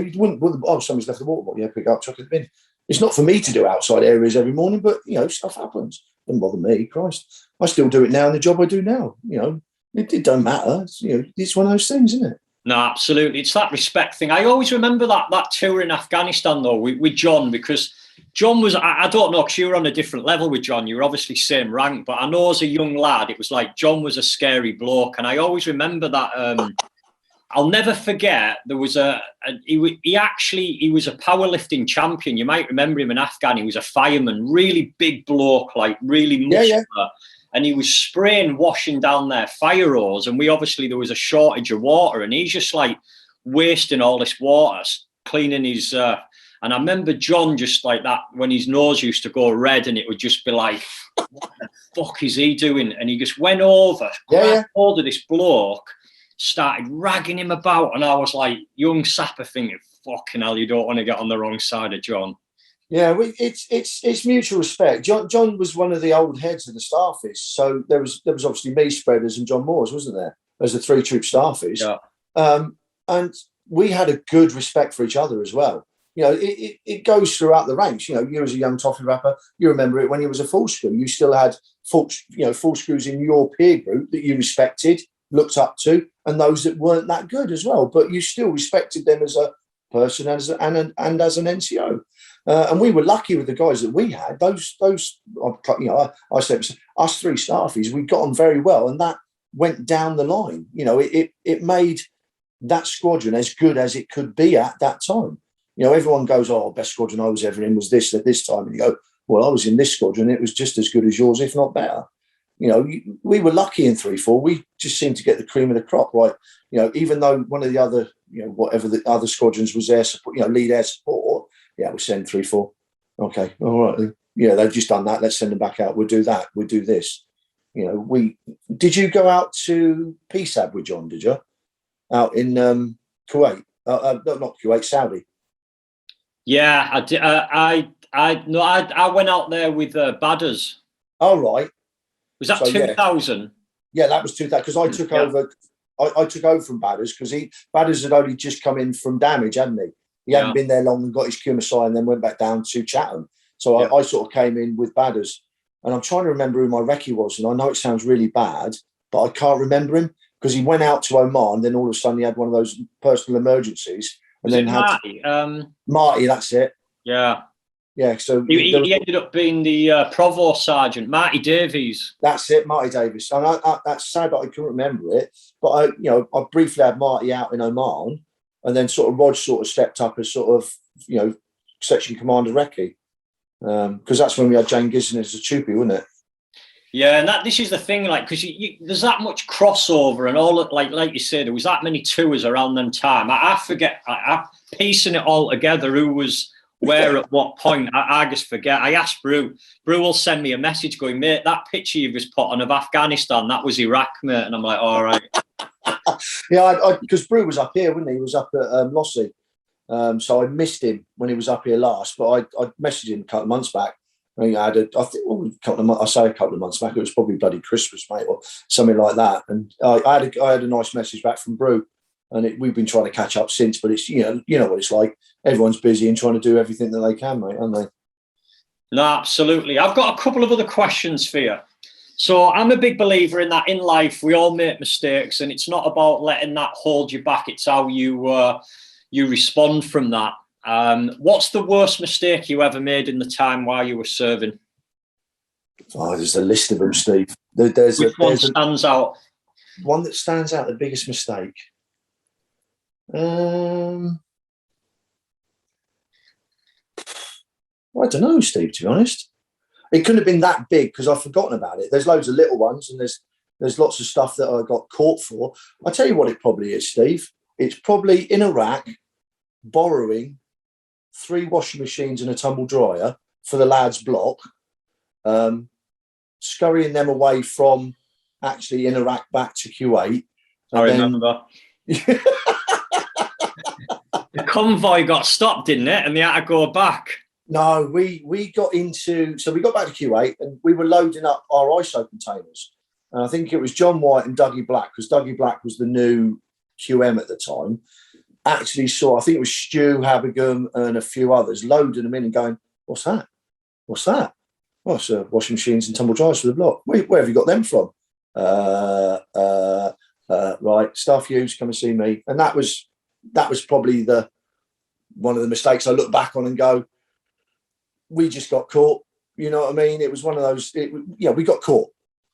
Somebody's left the water bottle. Pick it up, chuck it in the bin. It's not for me to do outside areas every morning, but stuff happens. Doesn't bother me. Christ, I still do it now in the job I do now. It don't matter. It's one of those things, isn't it? No, absolutely. It's that respect thing. I always remember that tour in Afghanistan though with John, because John was, I don't know, because you were on a different level with John. You were obviously same rank, but I know as a young lad, it was like John was a scary bloke, and I always remember that. I'll never forget, there was he was a powerlifting champion. You might remember him in Afghan. He was a fireman, really big bloke, like really muscular. Yeah. And he was spraying, washing down their fire hose. And there was a shortage of water, and he's just like wasting all this water, cleaning his, and I remember John just like that, when his nose used to go red, and it would just be like, what the fuck is he doing? And he just went over, grabbed hold of this bloke, started ragging him about, and I was like, young sapper thinking, fucking hell, you don't want to get on the wrong side of John. Yeah, it's mutual respect. John was one of the old heads of the Starfish, so there was obviously me, Spreaders, and John Moores, wasn't there? As the 3 Troop Starfish, and we had a good respect for each other as well. You know, it goes throughout the ranks. You know, you as a young toffee rapper, you remember it when you was a full screw. You still had full screws in your peer group that you respected, looked up to, and those that weren't that good as well. But you still respected them as a person and as an NCO. And we were lucky with the guys that we had. Those I said us 3 Starfies, we got on very well, and that went down the line. You know, it made that squadron as good as it could be at that time. You know, everyone goes, "Oh, best squadron I was ever in was this at this time," and you go, "Well, I was in this squadron. It was just as good as yours, if not better." You know, we were lucky in 3-4. We just seemed to get the cream of the crop, right? You know, even though one of the other, whatever the other squadrons was air support, lead air support. Yeah, we'll send 3-4. Okay, all right then. Yeah, they've just done that. Let's send them back out. We'll do that. We'll do this. You know, did you go out to PSAB with John? Did you out in Kuwait? Not Kuwait, Saudi. Yeah, I did. I went out there with Badders. Oh right. Was that 2000? Yeah, that was 2000 because I took over. I took over from Badders because Badders had only just come in from damage, hadn't he? He hadn't been there long and got his QMSI and then went back down to Chatham. So I sort of came in with Badders. And I'm trying to remember who my recce was. And I know it sounds really bad, but I can't remember him because he went out to Oman. And then all of a sudden he had one of those personal emergencies. And then Marty? Marty, that's it. Yeah. Yeah. So he ended up being the provost sergeant, Marty Davies. That's it, Marty Davies. And that's sad that I couldn't remember it. But I briefly had Marty out in Oman. And then sort of Rog sort of stepped up as sort of, section commander recce. Because that's when we had Jane Gisden as a troopy, wasn't it? Yeah, and this is the thing, like, because there's that much crossover and all, like you said, there was that many tours around them time. I forget, I'm piecing it all together, who was where at what point. I just forget. I asked Brew. Brew will send me a message going, mate, that picture you've just put on of Afghanistan, that was Iraq, mate. And I'm like, all right. Yeah, because Brew was up here, wasn't he? He was up at Lossy. So I missed him when he was up here last, but I messaged him a couple of months back. I had a couple of months back. It was probably bloody Christmas, mate, or something like that. And I had a nice message back from Brew, and we've been trying to catch up since. But it's you know what it's like. Everyone's busy and trying to do everything that they can, mate, aren't they? No, absolutely. I've got a couple of other questions for you. So I'm a big believer in that in life we all make mistakes, and it's not about letting that hold you back. It's how you respond from that. What's the worst mistake you ever made in the time while you were serving? Oh, there's a list of them, Steve. Which one stands out? One that stands out, the biggest mistake. I don't know, Steve, to be honest. It couldn't have been that big because I've forgotten about it. There's loads of little ones and there's lots of stuff that I got caught for. I'll tell you what it probably is, Steve. It's probably in Iraq borrowing 3 washing machines and a tumble dryer for the lads' block, scurrying them away from actually in Iraq back to Kuwait. I remember. The convoy got stopped, didn't it? And they had to go back. No, we got back to Kuwait and we were loading up our ISO containers. And I think it was John White and Dougie Black, because Dougie Black was the new QM at the time, actually saw, I think it was Stu Habigum and a few others, loading them in and going, what's that? What's that? Well, it's washing machines and tumble dryers for the block. Where have you got them from? Right, Staff Hughes, come and see me. And that was probably one of the mistakes I look back on and go, we just got caught. You know what I mean? It was one of those, we got caught.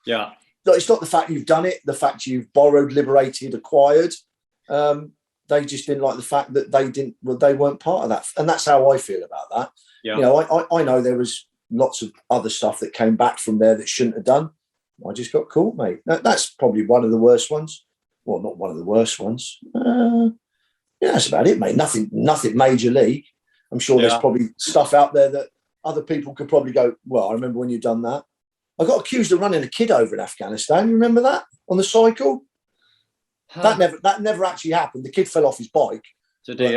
Yeah. It's not the fact you've done it, the fact you've borrowed, liberated, acquired. They just didn't like the fact that they weren't part of that. And that's how I feel about that. Yeah. I know there was lots of other stuff that came back from there that shouldn't have done. I just got caught, mate. That's probably one of the worst ones. Well, not one of the worst ones. Yeah, that's about it, mate. Nothing major league. I'm sure there's probably stuff out there that other people could probably go, well, I remember when you've done that. I got accused of running a kid over in Afghanistan. You remember that? On the cycle? That never actually happened. The kid fell off his bike. Did he?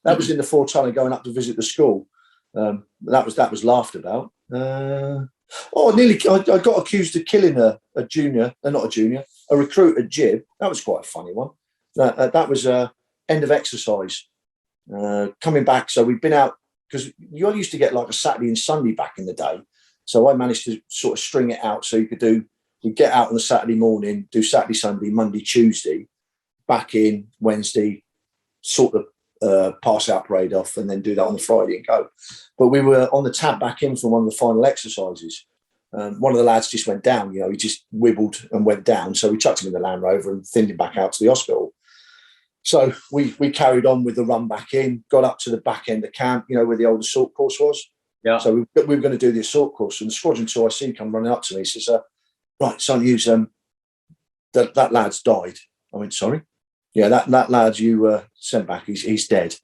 That was in the 4-tonner going up to visit the school. That was laughed about. I got accused of killing a recruit at Jib. That was quite a funny one. That was end of exercise. Coming back, so we'd been out, because you used to get like a Saturday and Sunday back in the day. So I managed to sort of string it out so you'd get out on a Saturday morning, do Saturday, Sunday, Monday, Tuesday, back in Wednesday, sort the pass out parade off, and then do that on the Friday and go. But we were on the tab back in from one of the final exercises. One of the lads just went down, he just wibbled and went down. So we chucked him in the Land Rover and thinned him back out to the hospital. So we carried on with the run back in, got up to the back end of camp, where the old assault course was. Yeah. So we were going to do the assault course, and the squadron 2IC come running up to me. He says, right, son, Hughes, that lad's died. I went, sorry? Yeah, that lad you sent back, he's dead.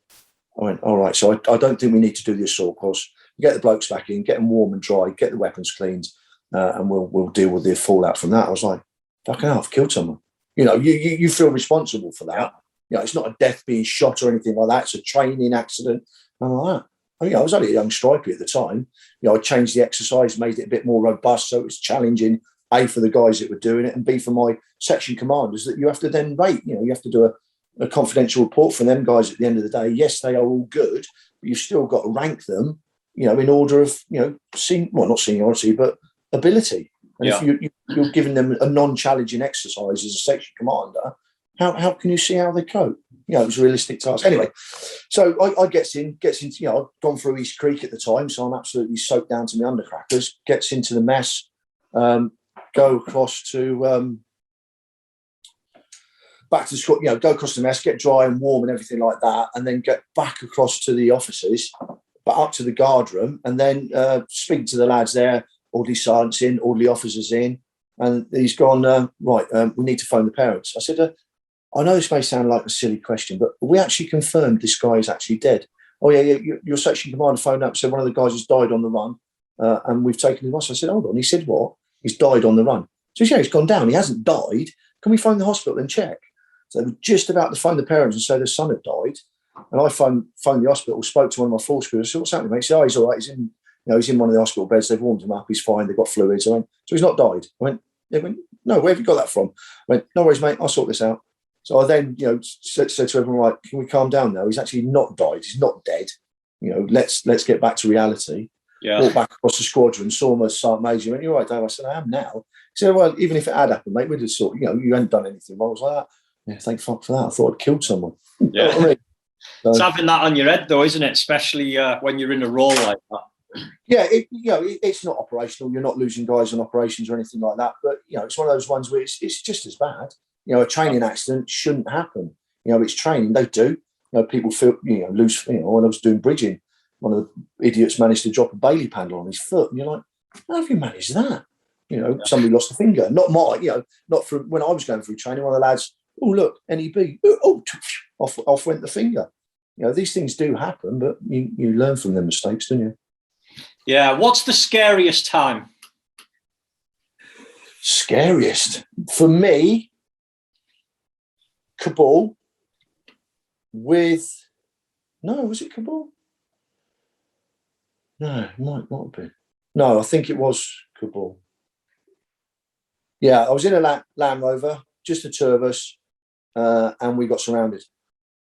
I went, all right, so I don't think we need to do the assault course. Get the blokes back in, get them warm and dry, get the weapons cleaned, and we'll deal with the fallout from that. I was like, fucking hell, I've killed someone. You feel responsible for that. It's not a death being shot or anything like that. It's a training accident. And I'm like that. I was only a young stripey at the time. I changed the exercise, made it a bit more robust, so it was challenging, A, for the guys that were doing it, and B, for my section commanders that you have to then rate. You have to do a confidential report from them guys at the end of the day. Yes, they are all good, but you've still got to rank them, in order of, not seniority, but ability. And if you're giving them a non-challenging exercise as a section commander, how can you see how they cope? It was a realistic task. Anyway, so I gets into, I'd gone through East Creek at the time, so I'm absolutely soaked down to my undercrackers, gets into the mess, go across to back to the squad, go across the mess, get dry and warm and everything like that, and then get back across to the offices, but up to the guard room, and then speak to the lads there, orderly sergeants in, orderly officers in, and he's gone, right, we need to phone the parents. I said, I know this may sound like a silly question, but we actually confirmed this guy is actually dead. Oh, yeah, your section commander phoned up and said one of the guys has died on the run, and we've taken him off. So I said, hold on. He said, what? He's died on the run. So he's gone down. He hasn't died. Can we phone the hospital and check? So they were just about to phone the parents and say their son had died. And I phoned the hospital, spoke to one of my force crews. I said, what's happening, mate? He said, he's all right. He's in one of the hospital beds. They've warmed him up. He's fine. They've got fluids. I went, so he's not died? I went, no, where have you got that from? I went, no worries, mate. I'll sort this out. So I then, said to everyone, right, can we calm down now? He's actually not died. He's not dead. Let's get back to reality. Yeah. Walked back across the squadron, saw my sergeant major. Went, you're right, Dave. I said, I am now. He said, well, even if it had happened, mate, we'd have sort, you hadn't done anything. I was like, yeah, thank fuck for that. I thought I'd killed someone. Yeah. You know what I mean? It's having that on your head, though, isn't it? Especially when you're in a role like that. Yeah, it's not operational. You're not losing guys on operations or anything like that. But it's one of those ones where it's just as bad. A training accident shouldn't happen. It's training. They do. People feel lose. When I was doing bridging, one of the idiots managed to drop a Bailey panel on his foot, and you're like, how have you managed that? Somebody lost a finger. Not not from when I was going through training. One of the lads, oh look, NEB, off went the finger. These things do happen, but you learn from their mistakes, don't you? Yeah. What's the scariest time? Scariest for me, Kabul. Was it Kabul? No, it might not have been. No, I think it was Kabul. Yeah, I was in a Land Rover, just the two of us, and we got surrounded.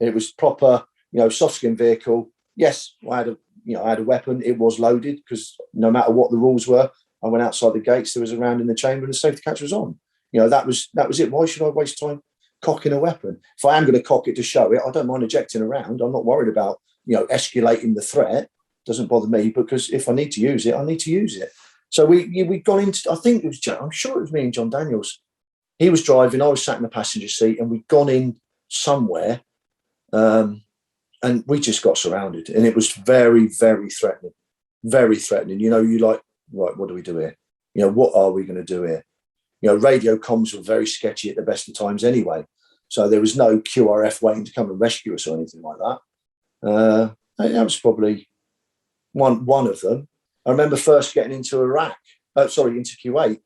It was proper, soft skin vehicle. Yes, I had a weapon. It was loaded because no matter what the rules were, I went outside the gates. There was a round in the chamber, and the safety catch was on. That was it. Why should I waste time cocking a weapon? If I am going to cock it to show it, I don't mind ejecting around. I'm not worried about escalating the threat. Doesn't bother me, because if I need to use it, I need to use it. So we got into, I think it was, I'm sure it was me and John Daniels. He was driving, I was sat in the passenger seat, and we'd gone in somewhere, and we just got surrounded, and it was very, very threatening. Very threatening. You like, right, what do we do here? What are we going to do here? Radio comms were very sketchy at the best of times anyway. So there was no QRF waiting to come and rescue us or anything like that. That was probably one of them. I remember first getting into Iraq, into Kuwait.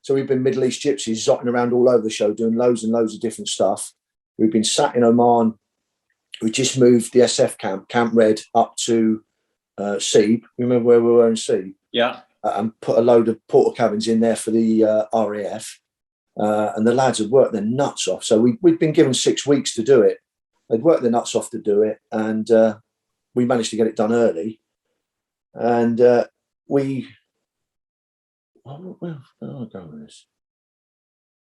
So we've been Middle East gypsies zotting around all over the show, doing loads and loads of different stuff. We've been sat in Oman we just moved the SF Camp Red, up to Seeb. Remember where we were in Seeb? Yeah. And put a load of porta cabins in there for the RAF. And the lads had worked their nuts off. So we'd been given 6 weeks to do it. They'd worked their nuts off to do it. And we managed to get it done early. And where I'll go with this.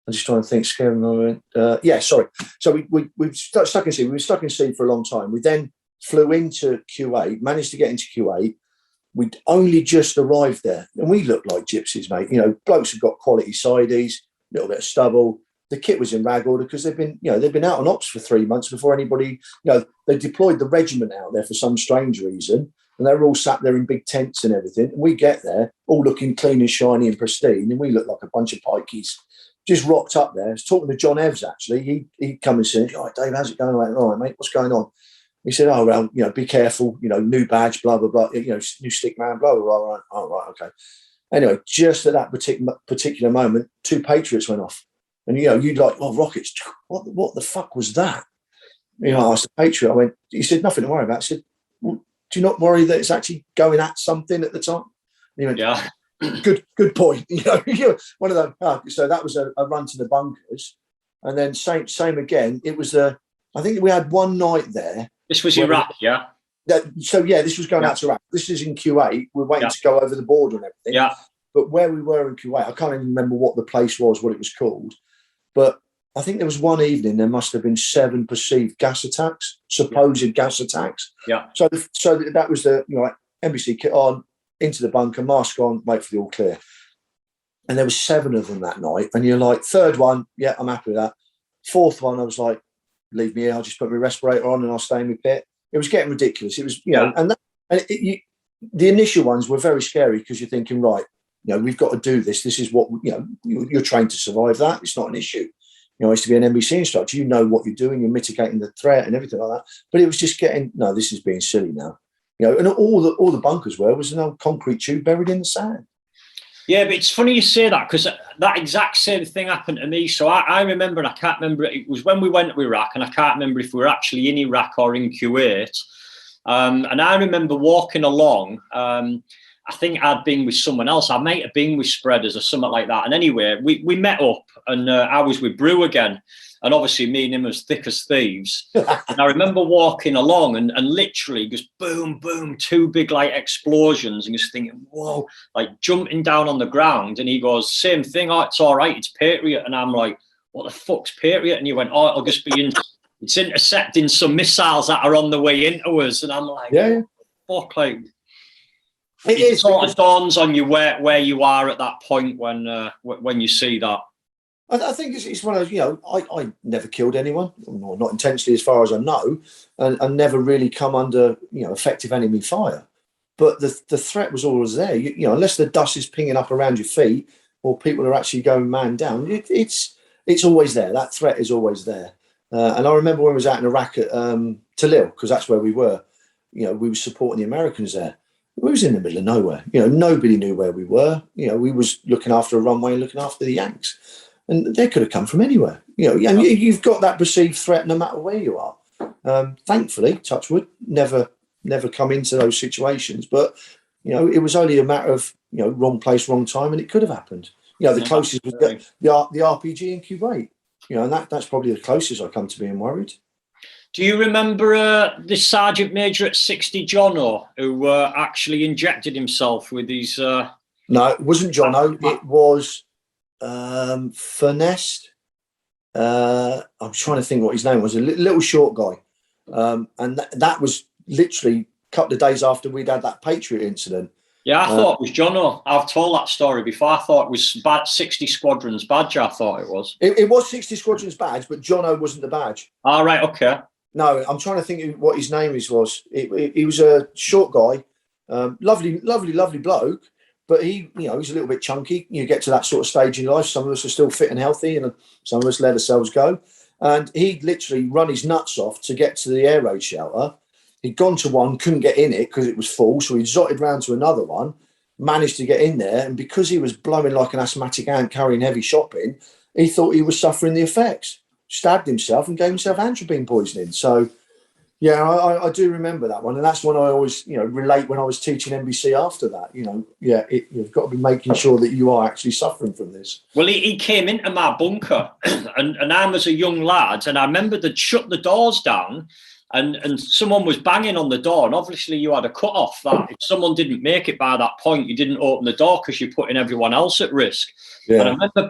I'm just trying to think. Scary moment. Yeah, sorry. So we stuck in sea. We were stuck in sea for a long time. We then flew into Kuwait. Managed to get into Kuwait. We'd only just arrived there, and we looked like gypsies, mate. You know, blokes had got quality sideys, a little bit of stubble. The kit was in rag order because they've been out on ops for 3 months before anybody. You know, they deployed the regiment out there for some strange reason, and they were all sat there in big tents and everything. And we get there, all looking clean and shiny and pristine, and we look like a bunch of pikeys. Just rocked up there. I was talking to John Evans, actually. He'd come and said, "All right, Dave, how's it going?" I went, "All right, mate, what's going on?" He said, "Oh, well, you know, be careful, you know, new badge, blah, blah, blah, you know, new stick man, blah, blah, blah." All right, okay. Anyway, just at that particular moment, 2 Patriots went off. And, you know, you'd like, "Oh, rockets, what the fuck was that?" You know, I asked the Patriot, he said, "Nothing to worry about." I said, "Well, do you not worry that it's actually going at something at the time?" And he went, "Yeah. Good point." You know, one of them. So that was a run to the bunkers. And then same again. It was I think we had one night there. This was Iraq, yeah? This was going out to Iraq. This is in Kuwait. We're waiting to go over the border and everything. Yeah. But where we were in Kuwait, I can't even remember what the place was, what it was called. But I think there was one evening, there must have been 7 perceived gas attacks, supposed gas attacks. Yeah. So that was the, you know, like NBC kit on, into the bunker, mask on, wait for the all clear. And there was 7 of them that night. And you're like, third one, yeah, I'm happy with that. Fourth one, I was like, leave me here. I'll just put my respirator on and I'll stay in my pit. It was getting ridiculous. It was, you know, the initial ones were very scary because you're thinking, right, you know, we've got to do this. This is what, you know, you're trained to survive that. It's not an issue. You know, I used to be an NBC instructor. You know what you're doing. You're mitigating the threat and everything like that. But it was just getting, no, this is being silly now. You know, and all the bunkers was an old concrete tube buried in the sand. Yeah, but it's funny you say that because that exact same thing happened to me. So I remember, and I can't remember, it was when we went to Iraq, and I can't remember if we were actually in Iraq or in Kuwait. And I remember walking along. I think I'd been with someone else. I might have been with Spreaders or something like that. And anyway, we met up, and I was with Brew again. And obviously me and him as thick as thieves. And I remember walking along and literally just boom, boom, 2 big like explosions, and just thinking, whoa, like jumping down on the ground. And he goes, same thing, "Oh, it's all right, it's Patriot." And I'm like, "What the fuck's Patriot?" And he went, "Oh, it'll just be it's intercepting some missiles that are on the way into us." And I'm like, yeah. Fuck, like it sort of dawns on you where you are at that point when you see that. I think it's one of those, you know, I never killed anyone, or not intentionally as far as I know, and never really come under, you know, effective enemy fire. But the threat was always there. You know, unless the dust is pinging up around your feet or people are actually going man down, it's always there. That threat is always there. And I remember when I was out in Iraq at Talil, because that's where we were. You know, we were supporting the Americans there. We was in the middle of nowhere. You know, nobody knew where we were. You know, we was looking after a runway and looking after the Yanks. And they could have come from anywhere, you know, and you've got that perceived threat no matter where you are. Thankfully, touch wood, never come into those situations. But, you know, it was only a matter of, you know, wrong place, wrong time, and it could have happened. You know, the closest was the RPG in Kuwait, you know, and that's probably the closest I come to being worried. Do you remember the Sergeant Major at 60 Jono who actually injected himself with these? No, it wasn't Jono. It was Finesse. I'm trying to think what his name was. A little short guy, and that was literally a couple of days after we'd had that Patriot incident. Yeah, I thought it was Jono. I've told that story before. I thought it was 60 Squadron's badge. I thought it was. It was 60 Squadron's badge, but Jono wasn't the badge. All right, okay. No, I'm trying to think what his name was. He was a short guy, lovely bloke. But he's a little bit chunky. You get to that sort of stage in life. Some of us are still fit and healthy, and some of us let ourselves go. And he'd literally run his nuts off to get to the air raid shelter. He'd gone to one, couldn't get in it because it was full. So he zotted round to another one, managed to get in there. And because he was blowing like an asthmatic ant carrying heavy shopping, he thought he was suffering the effects. Stabbed himself and gave himself atropine poisoning. So, Yeah, I do remember that one, and that's one I always, relate when I was teaching NBC after that. You've got to be making sure that you are actually suffering from this. Well, he came into my bunker, and I was a young lad, and I remember they'd shut the doors down, and someone was banging on the door, and obviously you had a cut off that if someone didn't make it by that point, you didn't open the door because you're putting everyone else at risk. Yeah. And I remember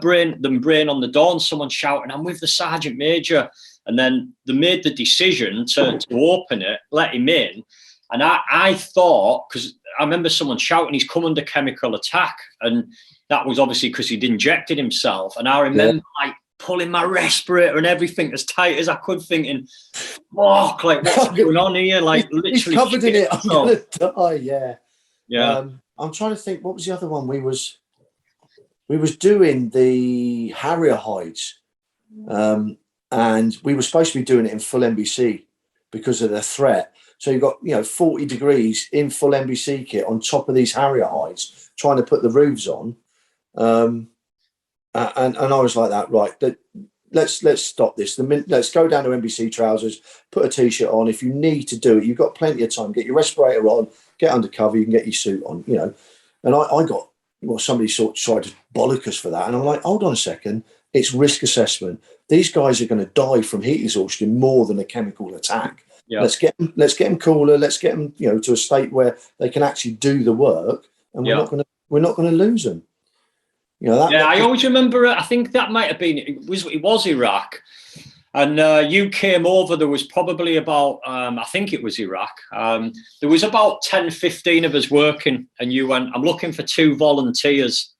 them braying on the door and someone shouting, "I'm with the Sergeant Major." And then they made the decision to open it, let him in. And I thought, because I remember someone shouting, he's come under chemical attack. And that was obviously because he'd injected himself. And I remember like pulling my respirator and everything as tight as I could, thinking, fuck, like what's going on here? Like literally. He's covered in it. I'm going to die, yeah. Yeah. I'm trying to think, what was the other one? We was doing the Harrier hides. And we were supposed to be doing it in full NBC because of the threat. So you've got, 40 degrees in full NBC kit on top of these Harrier hides, trying to put the roofs on. And I was like that, right, let's stop this. Let's go down to NBC trousers, put a T-shirt on. If you need to do it, you've got plenty of time. Get your respirator on, get under cover, you can get your suit on, And I got, somebody sort of tried to bollock us for that. And I'm like, hold on a second. It's risk assessment. These guys are going to die from heat exhaustion more than a chemical attack. Yeah. Let's get them cooler. Let's get them, to a state where they can actually do the work, and we're not going to lose them. I always remember. I think that might have been it was Iraq, and you came over. There was probably about I think it was Iraq. There was about 10, 15 of us working, and you went, "I'm looking for 2 volunteers."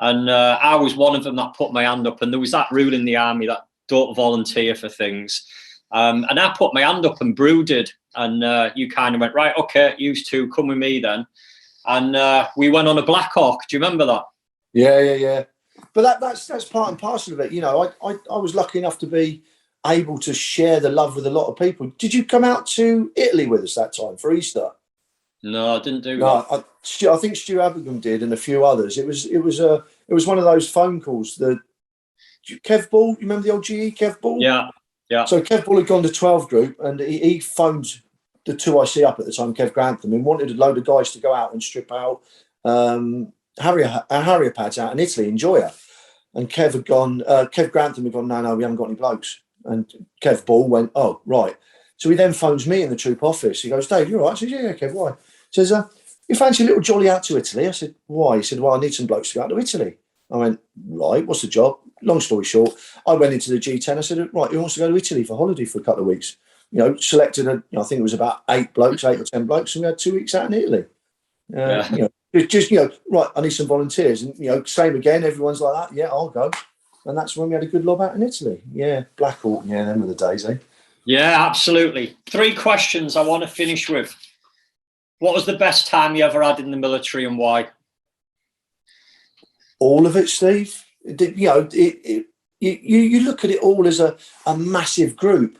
And I was one of them that put my hand up. And there was that rule in the army that don't volunteer for things. And I put my hand up and Brew did. And you kind of went, right, okay, you 2, come with me then. And we went on a Black Hawk. Do you remember that? Yeah. But that's part and parcel of it. I was lucky enough to be able to share the love with a lot of people. Did you come out to Italy with us that time for Easter? No, I didn't do that. I think Stu Abigham did, and a few others. It was one of those phone calls. The Kev Ball, you remember the old GE Kev Ball? Yeah. So Kev Ball had gone to 12 group, and he phoned the 2IC up at the time, Kev Grantham, and wanted a load of guys to go out and strip out Harrier pads out in Italy, enjoy it. And Kev Grantham had gone, no, we haven't got any blokes. And Kev Ball went, oh, right. So he then phones me in the troop office. He goes, Dave, you're right. I said, yeah, Kev, why? He says, you fancy a little jolly out to Italy? I said, why? He said, well, I need some blokes to go out to Italy. I went, right, what's the job? Long story short, I went into the G10. I said, right, who wants to go to Italy for holiday for a couple of weeks? Selected, I think it was about 8 or 10 blokes, and we had 2 weeks out in Italy. Right, I need some volunteers. And, same again, everyone's like that. Yeah, I'll go. And that's when we had a good lob out in Italy. Yeah, Black Hawk, yeah, them were the days, eh? Yeah, absolutely. 3 questions I want to finish with. What was the best time you ever had in the military and why? All of it, Steve. You look at it all as a massive group.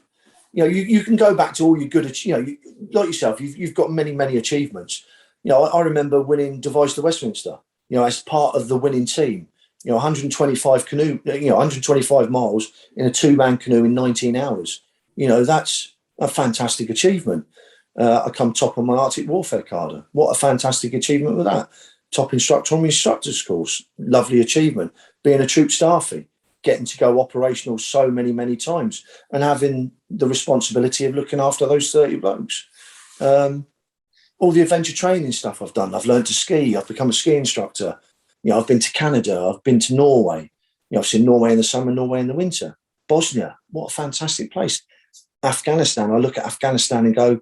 You can go back to all your good, like yourself, you've got many, many achievements. I remember winning Device to Westminster, as part of the winning team. 125 miles in a 2-man canoe in 19 hours. That's a fantastic achievement. I come top on my Arctic Warfare Cadre. What a fantastic achievement with that. Top instructor on my instructor's course. Lovely achievement. Being a troop staffie, getting to go operational so many, many times, and having the responsibility of looking after those 30 blokes. All the adventure training stuff I've done. I've learned to ski. I've become a ski instructor. I've been to Canada. I've been to Norway. I've seen Norway in the summer, Norway in the winter. Bosnia, what a fantastic place. Afghanistan, I look at Afghanistan and go,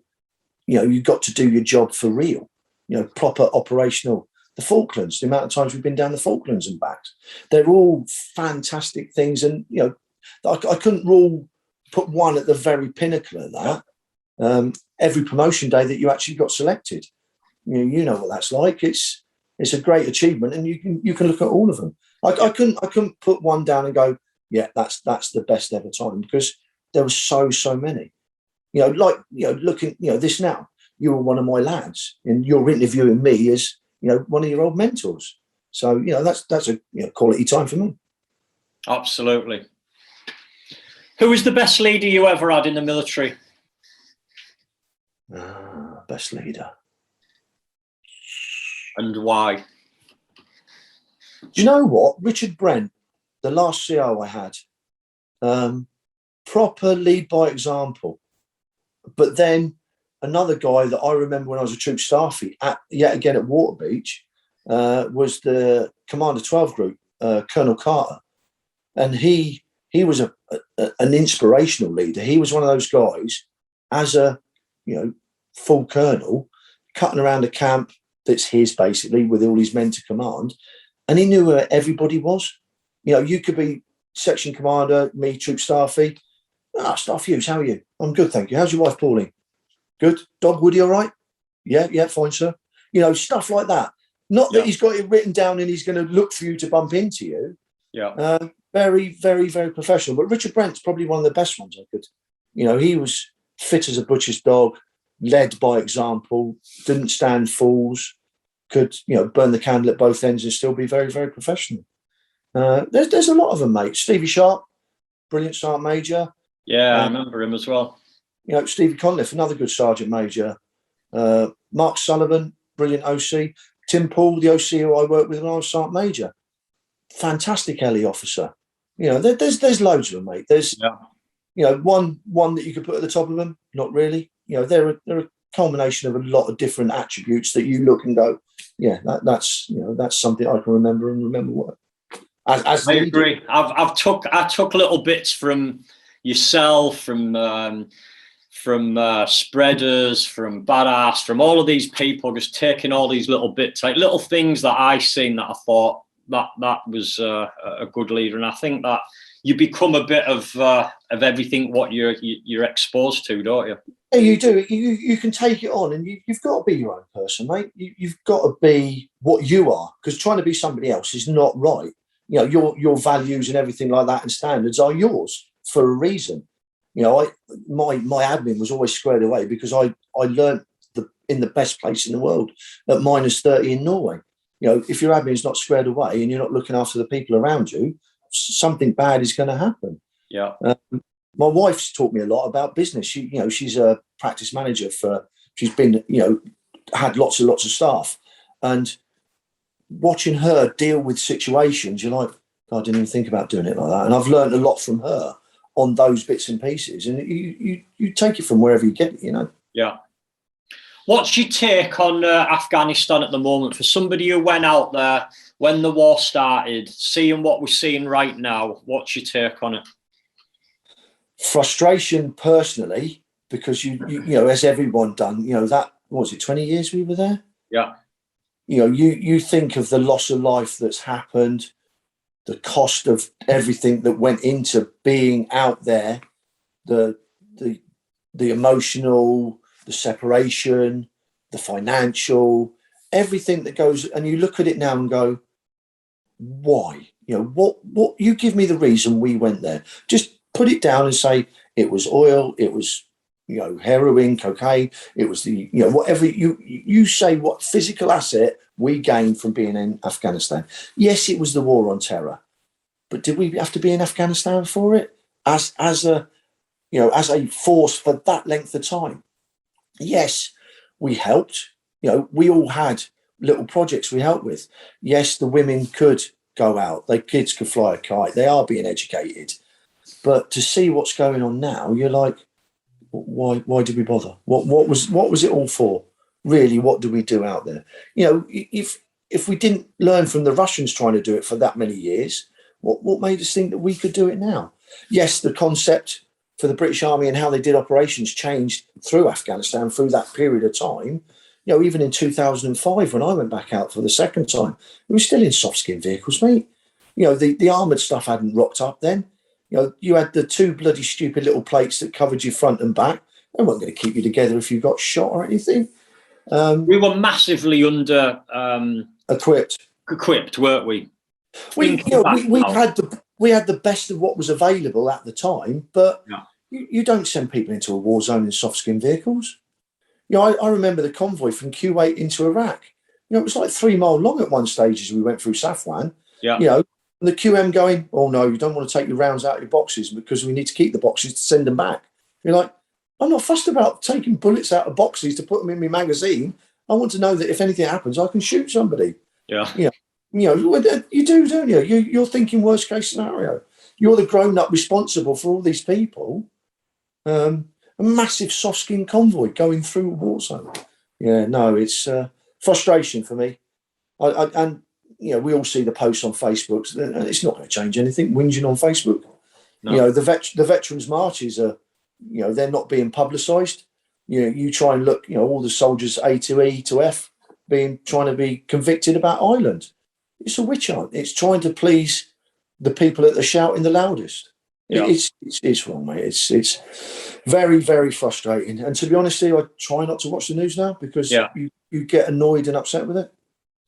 you've got to do your job for real. Proper operational. The Falklands, the amount of times we've been down the Falklands and back. They're all fantastic things. And, I couldn't put one at the very pinnacle of that. Every promotion day that you actually got selected, you know what that's like. It's a great achievement, and you can look at all of them. I couldn't put one down and go, yeah, that's the best ever time, because there were so many. Looking, this now, you were one of my lads, and you're interviewing me as one of your old mentors. So that's a quality time for me. Absolutely. Who was the best leader you ever had in the military? Best leader. And why? Do you know what? Richard Brent, the last CO I had, proper lead by example. But then another guy that I remember when I was a troop staffie, yet again at Waterbeach, was the Commander 12 group, Colonel Carter. And he was an inspirational leader. He was one of those guys, as a full colonel, cutting around a camp that's his, basically, with all his men to command. And he knew where everybody was. You could be section commander, me, troop staffie. Staff Hughes, how are you? I'm good, thank you. How's your wife, Pauline? Good. Dog Woody, all right? Yeah, fine, sir. Stuff like that. Not that he's got it written down and he's going to look for you to bump into you. Yeah. Very, very, very professional. But Richard Brent's probably one of the best ones I could. He was fit as a butcher's dog, led by example, didn't stand fools, could, burn the candle at both ends and still be very, very professional. There's a lot of them, mate. Stevie Sharp, brilliant sergeant major. Yeah, I remember him as well. Stevie Conliffe, another good sergeant major. Mark Sullivan, brilliant OC. Tim Paul, the OC who I worked with when I was sergeant major. Fantastic LE officer. There's loads of them, mate. There's one that you could put at the top of them. Not really. They're a culmination of a lot of different attributes that you look and go, that's something I can remember and remember what. As I agree. I took little bits from yourself, from Spreaders, from Badass, from all of these people, just taking all these little bits, like little things that I seen that I thought that was a good leader. And I think that you become a bit of everything what you're exposed to, don't you? Yeah, you do. You can take it on, and you've got to be your own person, mate. You've got to be what you are, because trying to be somebody else is not right. Your values and everything like that and standards are yours for a reason. My admin was always squared away because I learned in the best place in the world at -30 in Norway. If your admin is not squared away and you're not looking after the people around you, something bad is going to happen. Yeah. My wife's taught me a lot about business. She's a practice manager she's been, had lots and lots of staff, and watching her deal with situations, you're like, I didn't even think about doing it like that. And I've learned a lot from her on those bits and pieces, and you take it from wherever you get it, Yeah. What's your take on Afghanistan at the moment for somebody who went out there when the war started, seeing what we're seeing right now? What's your take on it? Frustration, personally, because you as everyone done, that, what was it, 20 years we were there? Yeah. You think of the loss of life that's happened, the cost of everything that went into being out there, the emotional, the separation, the financial, everything that goes, and you look at it now and go, why? What you give me the reason we went there. Just put it down and say it was oil, it was heroin, cocaine, it was the whatever you say, what physical asset we gained from being in Afghanistan. Yes, it was the war on terror, but did we have to be in Afghanistan for it as a force for that length of time? Yes, we helped. We all had little projects we helped with. Yes, the women could go out, their kids could fly a kite, they are being educated. But to see what's going on now, you're like, why did we bother? What was it all for? Really, what do we do out there? If we didn't learn from the Russians trying to do it for that many years, what made us think that we could do it now? Yes, the concept for the British Army and how they did operations changed through Afghanistan through that period of time. Even in 2005, when I went back out for the second time, we were still in soft skin vehicles, mate. The armoured stuff hadn't rocked up then. You had the two bloody stupid little plates that covered your front and back. They weren't going to keep you together if you got shot or anything. We were massively under equipped, weren't we? We had the best of what was available at the time, but you don't send people into a war zone in soft skin vehicles. I remember the convoy from Kuwait into Iraq. It was like 3 mile long at one stage as we went through Safwan. Yeah. And the QM going, oh no, you don't want to take your rounds out of your boxes because we need to keep the boxes to send them back. You're like, I'm not fussed about taking bullets out of boxes to put them in my magazine. I want to know that if anything happens, I can shoot somebody. Yeah. You do, don't you? You're thinking worst case scenario. You're the grown up responsible for all these people. A massive soft skin convoy going through a war zone. Yeah, no, it's frustration for me. And we all see the posts on Facebook, and it's not going to change anything. Whinging on Facebook. No. The veterans marches are, they're not being publicised. You try and look, all the soldiers A to E to F trying to be convicted about Ireland. It's a witch hunt. It's trying to please the people that are shouting the loudest. Yeah. It's wrong, mate. It's very, very frustrating. And to be honest with you, I try not to watch the news now because you get annoyed and upset with it.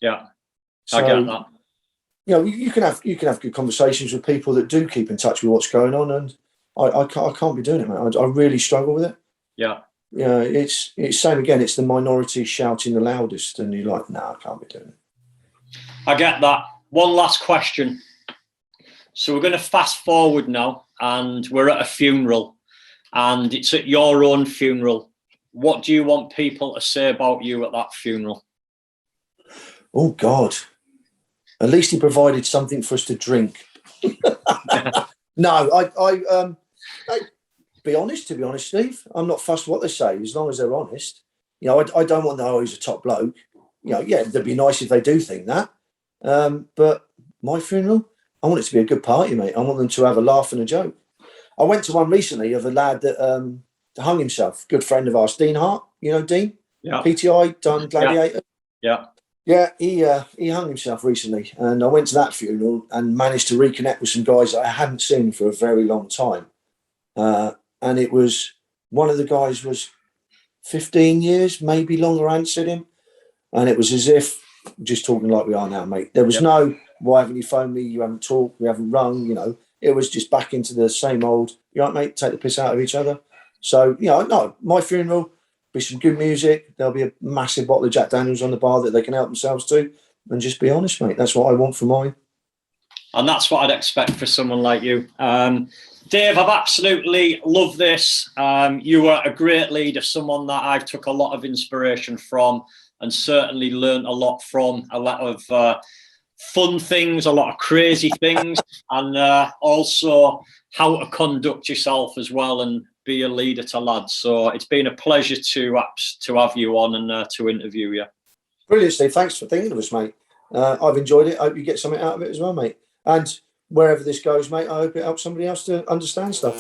Yeah, so, I get that. You can have good conversations with people that do keep in touch with what's going on, and I can't be doing it, mate. I really struggle with it. Yeah. It's same again. It's the minority shouting the loudest, and you're like, I can't be doing it. I get that. One last question. So we're going to fast forward now, and we're at a funeral, and it's at your own funeral. What do you want people to say about you at that funeral? Oh God! At least he provided something for us to drink. No, I be honest. To be honest, Steve, I'm not fussed what they say as long as they're honest. I don't want to know he's a top bloke. It'd be nice if they do think that. But my funeral, I want it to be a good party, mate. I want them to have a laugh and a joke. I went to one recently of a lad that hung himself. Good friend of ours, Dean Hart. Dean? Yeah. PTI, done Gladiator. Yeah. Yeah, he hung himself recently, and I went to that funeral and managed to reconnect with some guys that I hadn't seen for a very long time. And it was, one of the guys was 15 years, maybe longer, I hadn't seen him. And it was as if, just talking like we are now, mate, there was no, why haven't you phoned me? You haven't talked, we haven't rung, It was just back into the same old, mate, take the piss out of each other. So, no, my funeral, be some good music. There'll be a massive bottle of Jack Daniels on the bar that they can help themselves to, and just be honest, mate. That's what I want for mine. And that's what I'd expect for someone like you. Dave, I've absolutely loved this. You are a great leader, someone that I've took a lot of inspiration from and certainly learned a lot from. A lot of fun things, a lot of crazy things, and also how to conduct yourself as well and be a leader to lads. So it's been a pleasure to have you on and to interview you. Brilliant, Steve. Thanks for thinking of us, mate. I've enjoyed it. I hope you get something out of it as well, mate. And wherever this goes, mate, I hope it helps somebody else to understand stuff.